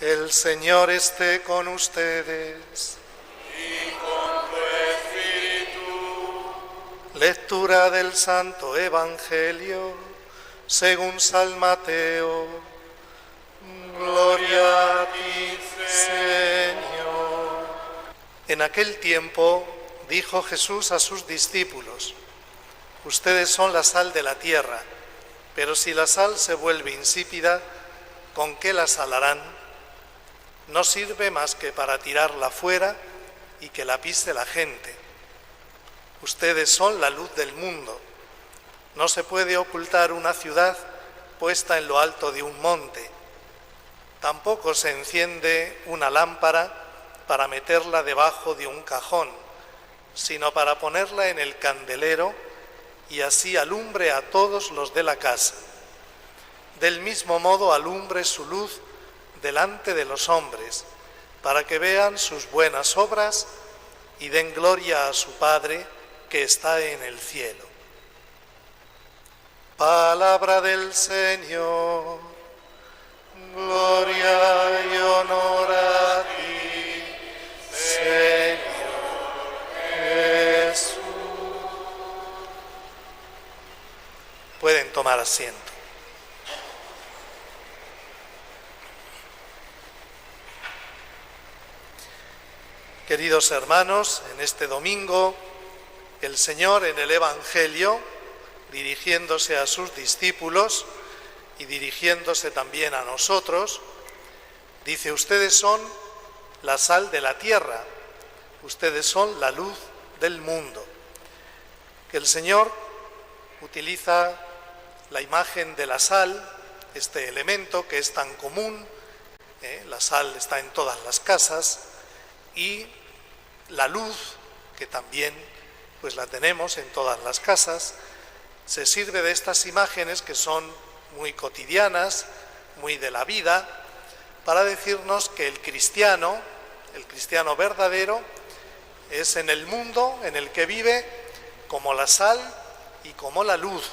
El Señor esté con ustedes. Y con tu espíritu. Lectura del Santo Evangelio según San Mateo. Gloria a ti, Señor. En aquel tiempo dijo Jesús a sus discípulos: ustedes son la sal de la tierra, pero si la sal se vuelve insípida, ¿con qué la salarán? No sirve más que para tirarla fuera y que la pise la gente. Ustedes son la luz del mundo. No se puede ocultar una ciudad puesta en lo alto de un monte. Tampoco se enciende una lámpara para meterla debajo de un cajón, sino para ponerla en el candelero y así alumbre a todos los de la casa. Del mismo modo alumbre su luz delante de los hombres, para que vean sus buenas obras y den gloria a su Padre que está en el cielo. Palabra del Señor. Gloria y honor a ti, Señor Jesús. Pueden tomar asiento. Queridos hermanos, en este domingo, el Señor en el Evangelio, dirigiéndose a sus discípulos y dirigiéndose también a nosotros, dice: ustedes son la sal de la tierra, ustedes son la luz del mundo. Que el Señor utiliza la imagen de la sal, este elemento que es tan común, la sal está en todas las casas, y la luz, que también pues la tenemos en todas las casas, se sirve de estas imágenes que son muy cotidianas, muy de la vida, para decirnos que el cristiano verdadero, es en el mundo en el que vive como la sal y como la luz.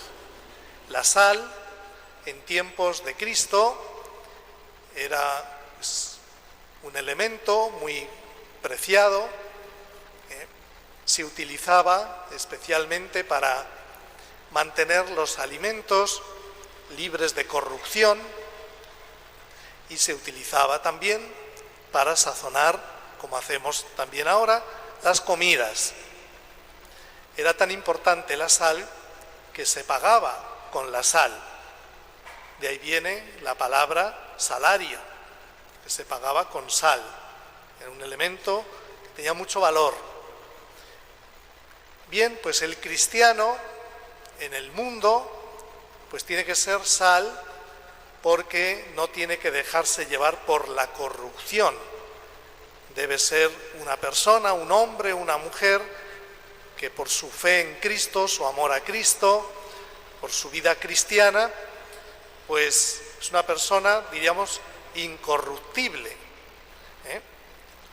La sal, en tiempos de Cristo, era un elemento muy preciado, se utilizaba especialmente para mantener los alimentos libres de corrupción y se utilizaba también para sazonar, como hacemos también ahora, las comidas. Era tan importante la sal que se pagaba con la sal. De ahí viene la palabra salario, que se pagaba con sal. Era un elemento que tenía mucho valor. Bien, pues el cristiano en el mundo pues tiene que ser sal, porque no tiene que dejarse llevar por la corrupción. Debe ser una persona, un hombre, una mujer, que por su fe en Cristo, su amor a Cristo, por su vida cristiana, pues es una persona, diríamos, incorruptible.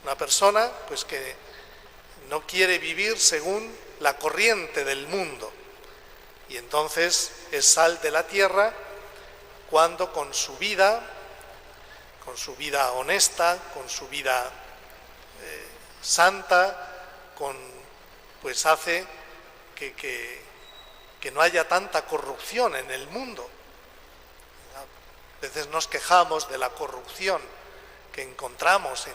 Una persona pues que no quiere vivir según la corriente del mundo. Y entonces es sal de la tierra cuando con su vida honesta, con su vida santa, pues hace que no haya tanta corrupción en el mundo. A veces nos quejamos de la corrupción que encontramos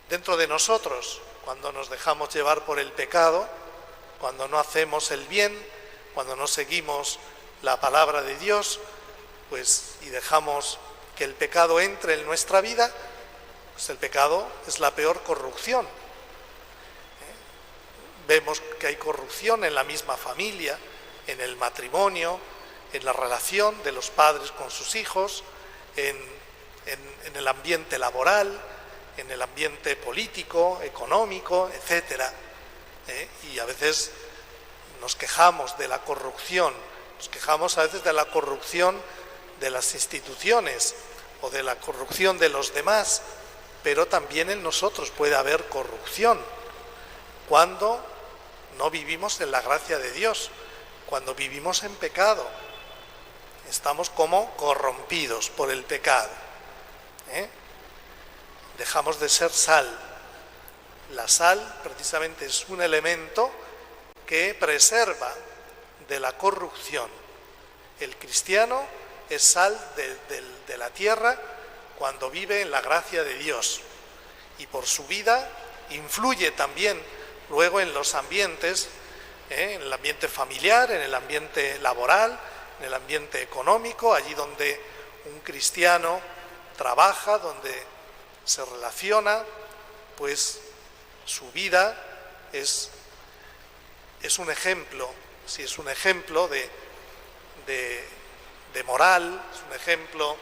dentro de nosotros cuando nos dejamos llevar por el pecado, cuando no hacemos el bien, cuando no seguimos la palabra de Dios, pues y dejamos que el pecado entre en nuestra vida, pues el pecado es la peor corrupción. Vemos que hay corrupción en la misma familia, en el matrimonio, en la relación de los padres con sus hijos, en el ambiente laboral, en el ambiente político, económico, etcétera. Y a veces nos quejamos de la corrupción, nos quejamos a veces de la corrupción de las instituciones o de la corrupción de los demás, pero también en nosotros puede haber corrupción cuando no vivimos en la gracia de Dios, cuando vivimos en pecado. Estamos como corrompidos por el pecado. ¿eh? Dejamos de ser sal. La sal precisamente es un elemento que preserva de la corrupción. El cristiano es sal de la tierra cuando vive en la gracia de Dios, y por su vida influye también luego en los ambientes, en el ambiente familiar, en el ambiente laboral, en el ambiente económico, allí donde un cristiano trabaja, donde se relaciona, pues su vida es un ejemplo, sí, es un ejemplo de moral, es un ejemplo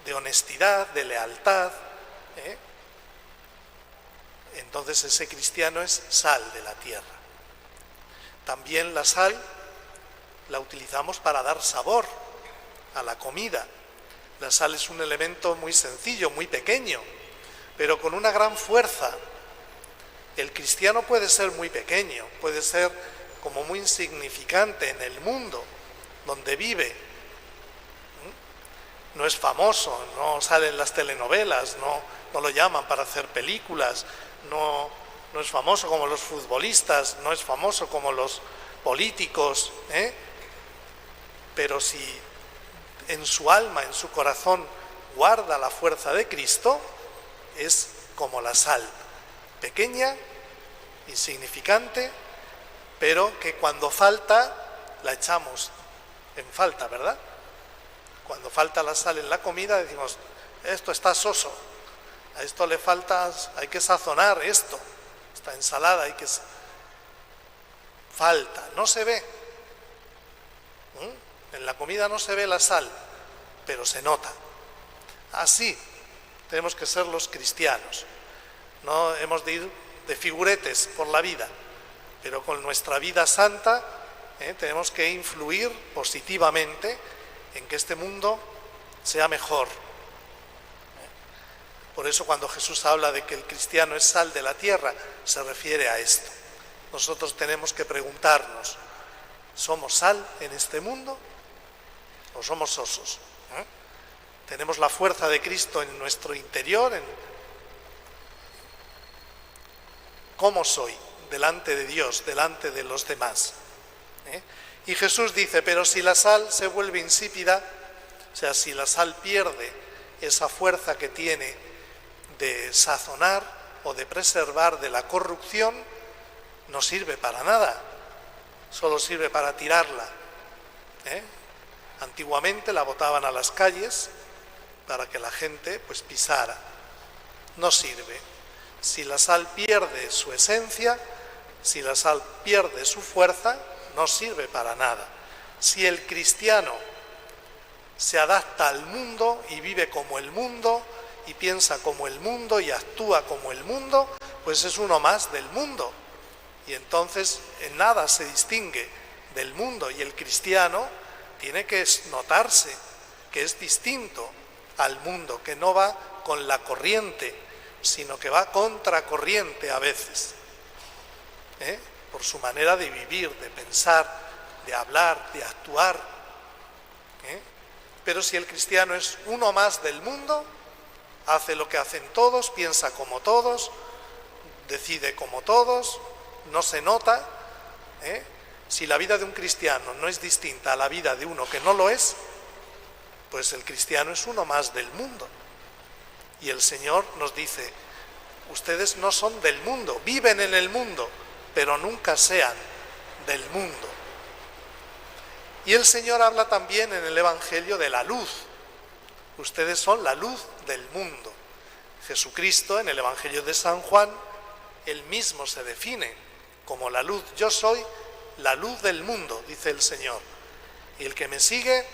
de honestidad, de lealtad, ¿eh? Entonces ese cristiano es sal de la tierra. También la sal la utilizamos para dar sabor a la comida. La sal es un elemento muy sencillo, muy pequeño, pero con una gran fuerza. El cristiano puede ser muy pequeño, puede ser como muy insignificante en el mundo donde vive. No es famoso, no sale en las telenovelas, no lo llaman para hacer películas, no es famoso como los futbolistas, no es famoso como los políticos, pero si en su alma, en su corazón, guarda la fuerza de Cristo, es como la sal, pequeña, insignificante, pero que cuando falta, la echamos en falta, ¿verdad? Cuando falta la sal en la comida decimos, esto está soso, a esto le falta, hay que sazonar esto, esta ensalada hay que... Falta, no se ve. En la comida no se ve la sal, pero se nota. Así tenemos que ser los cristianos. No hemos de ir de figuretes por la vida, pero con nuestra vida santa tenemos que influir positivamente en que este mundo sea mejor. Por eso cuando Jesús habla de que el cristiano es sal de la tierra, se refiere a esto. Nosotros tenemos que preguntarnos, ¿somos sal en este mundo o somos sosos? ¿Tenemos la fuerza de Cristo en nuestro interior? ¿Cómo soy delante de Dios, delante de los demás? Y Jesús dice, pero si la sal se vuelve insípida, o sea, si la sal pierde esa fuerza que tiene de sazonar o de preservar de la corrupción, no sirve para nada, solo sirve para tirarla. Antiguamente la botaban a las calles para que la gente pues pisara. No sirve. Si la sal pierde su esencia, si la sal pierde su fuerza, no sirve para nada. Si el cristiano se adapta al mundo y vive como el mundo y piensa como el mundo y actúa como el mundo, pues es uno más del mundo. Y entonces en nada se distingue del mundo, y el cristiano tiene que notarse que es distinto al mundo, que no va con la corriente, sino que va contracorriente a veces, por su manera de vivir, de pensar, de hablar, de actuar. Pero si el cristiano es uno más del mundo, hace lo que hacen todos, piensa como todos, decide como todos, no se nota. Si la vida de un cristiano no es distinta a la vida de uno que no lo es, pues el cristiano es uno más del mundo. Y el Señor nos dice, ustedes no son del mundo, viven en el mundo, pero nunca sean del mundo. Y el Señor habla también en el Evangelio de la luz. Ustedes son la luz del mundo. Jesucristo, en el Evangelio de San Juan, él mismo se define como la luz. Yo soy la luz del mundo, dice el Señor. Y el que me sigue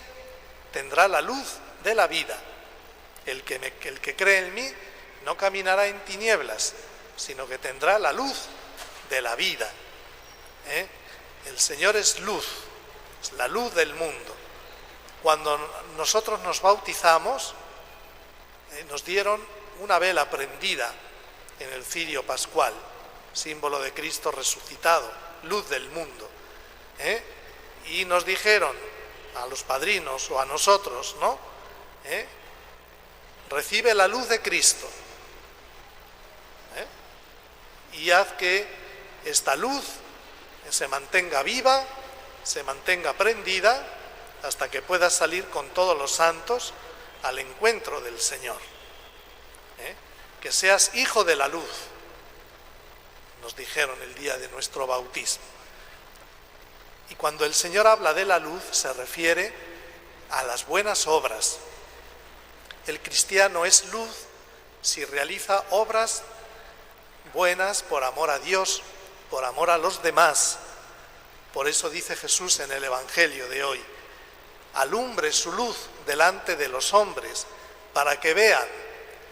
tendrá la luz de la vida. El que cree en mí no caminará en tinieblas, sino que tendrá la luz de la vida. El Señor es luz, es la luz del mundo. Cuando nosotros nos bautizamos, nos dieron una vela prendida en el cirio pascual, símbolo de Cristo resucitado, luz del mundo. Y nos dijeron a los padrinos o a nosotros, ¿no? recibe la luz de Cristo, y haz que esta luz se mantenga viva, se mantenga prendida, hasta que puedas salir con todos los santos al encuentro del Señor. Que seas hijo de la luz, nos dijeron el día de nuestro bautismo. Y cuando el Señor habla de la luz, se refiere a las buenas obras. El cristiano es luz si realiza obras buenas por amor a Dios, por amor a los demás. Por eso dice Jesús en el Evangelio de hoy: alumbre su luz delante de los hombres, para que vean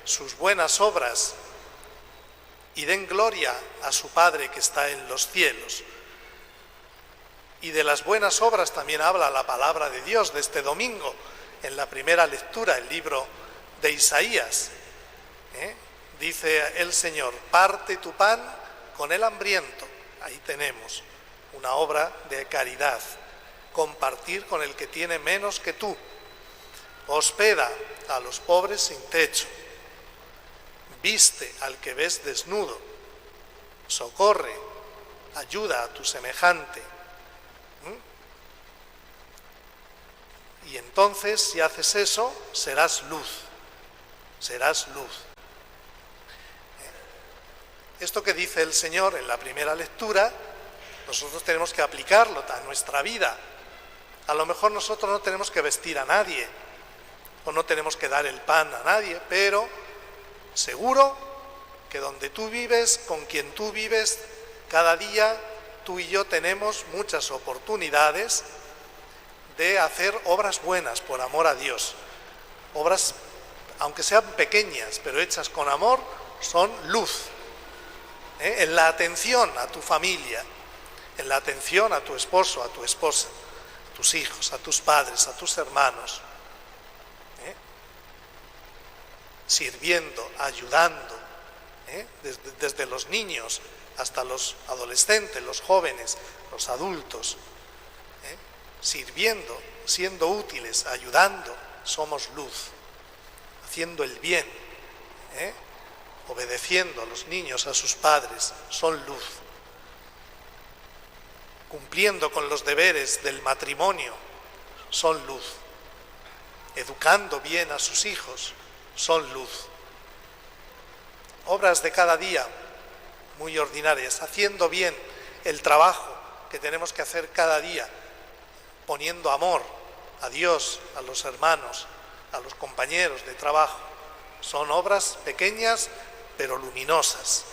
sus buenas obras y den gloria a su Padre que está en los cielos. Y de las buenas obras también habla la palabra de Dios de este domingo, en la primera lectura, el libro de Isaías. Dice el Señor: parte tu pan con el hambriento. Ahí tenemos una obra de caridad. Compartir con el que tiene menos que tú. Hospeda a los pobres sin techo. Viste al que ves desnudo. Socorre, ayuda a tu semejante. Y entonces, si haces eso, serás luz. Serás luz. Esto que dice el Señor en la primera lectura, nosotros tenemos que aplicarlo a nuestra vida. A lo mejor nosotros no tenemos que vestir a nadie, o no tenemos que dar el pan a nadie, pero seguro que donde tú vives, con quien tú vives, cada día tú y yo tenemos muchas oportunidades de hacer obras buenas por amor a Dios. Obras, aunque sean pequeñas, pero hechas con amor, son luz. En la atención a tu familia, en la atención a tu esposo, a tu esposa, a tus hijos, a tus padres, a tus hermanos. Sirviendo, ayudando, desde los niños hasta los adolescentes, los jóvenes, los adultos. Sirviendo, siendo útiles, ayudando, somos luz, haciendo el bien, obedeciendo a los niños, a sus padres, son luz, cumpliendo con los deberes del matrimonio, son luz, educando bien a sus hijos, son luz. Obras de cada día, muy ordinarias, haciendo bien el trabajo que tenemos que hacer cada día, poniendo amor a Dios, a los hermanos, a los compañeros de trabajo. Son obras pequeñas pero luminosas.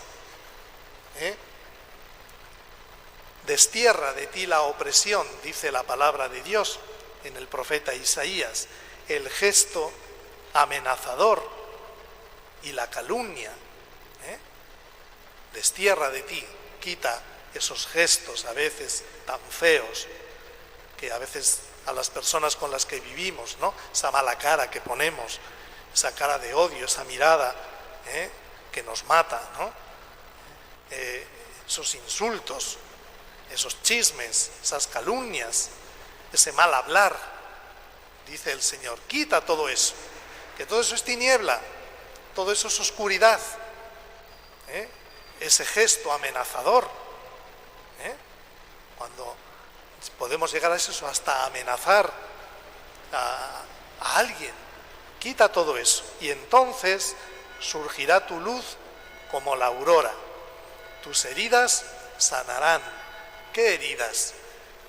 Destierra de ti la opresión, dice la palabra de Dios en el profeta Isaías, el gesto amenazador y la calumnia. Destierra de ti, quita esos gestos a veces tan feos, que a veces a las personas con las que vivimos, ¿no? Esa mala cara que ponemos, esa cara de odio, esa mirada que nos mata, ¿no? Esos insultos, esos chismes, esas calumnias, ese mal hablar, dice el Señor, quita todo eso, que todo eso es tiniebla, todo eso es oscuridad, ese gesto amenazador, cuando podemos llegar a eso, hasta amenazar a alguien. Quita todo eso y entonces surgirá tu luz como la aurora. Tus heridas sanarán. ¿Qué heridas?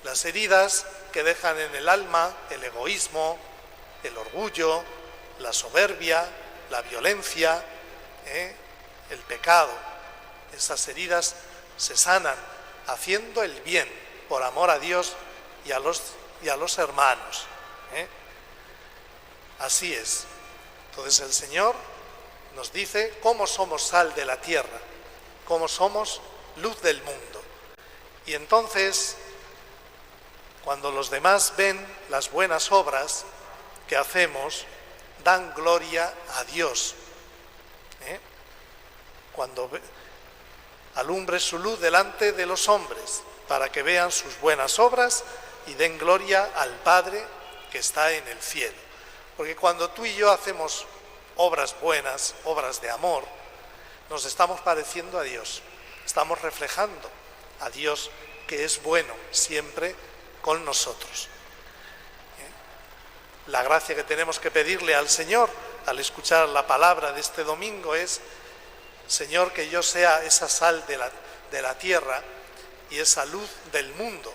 Las heridas que dejan en el alma el egoísmo, el orgullo, la soberbia, la violencia, el pecado. Esas heridas se sanan haciendo el bien por amor a Dios y a los hermanos. Así es. Entonces el Señor nos dice cómo somos sal de la tierra, cómo somos luz del mundo. Y entonces, cuando los demás ven las buenas obras que hacemos, dan gloria a Dios. Cuando alumbre su luz delante de los hombres, para que vean sus buenas obras y den gloria al Padre que está en el cielo. Porque cuando tú y yo hacemos obras buenas, obras de amor, nos estamos pareciendo a Dios, estamos reflejando a Dios que es bueno siempre con nosotros. La gracia que tenemos que pedirle al Señor al escuchar la palabra de este domingo es: Señor, que yo sea esa sal de la tierra y esa luz del mundo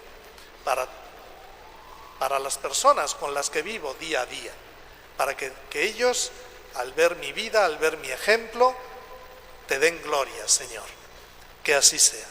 para las personas con las que vivo día a día, para que ellos, al ver mi vida, al ver mi ejemplo, te den gloria, Señor. Que así sea.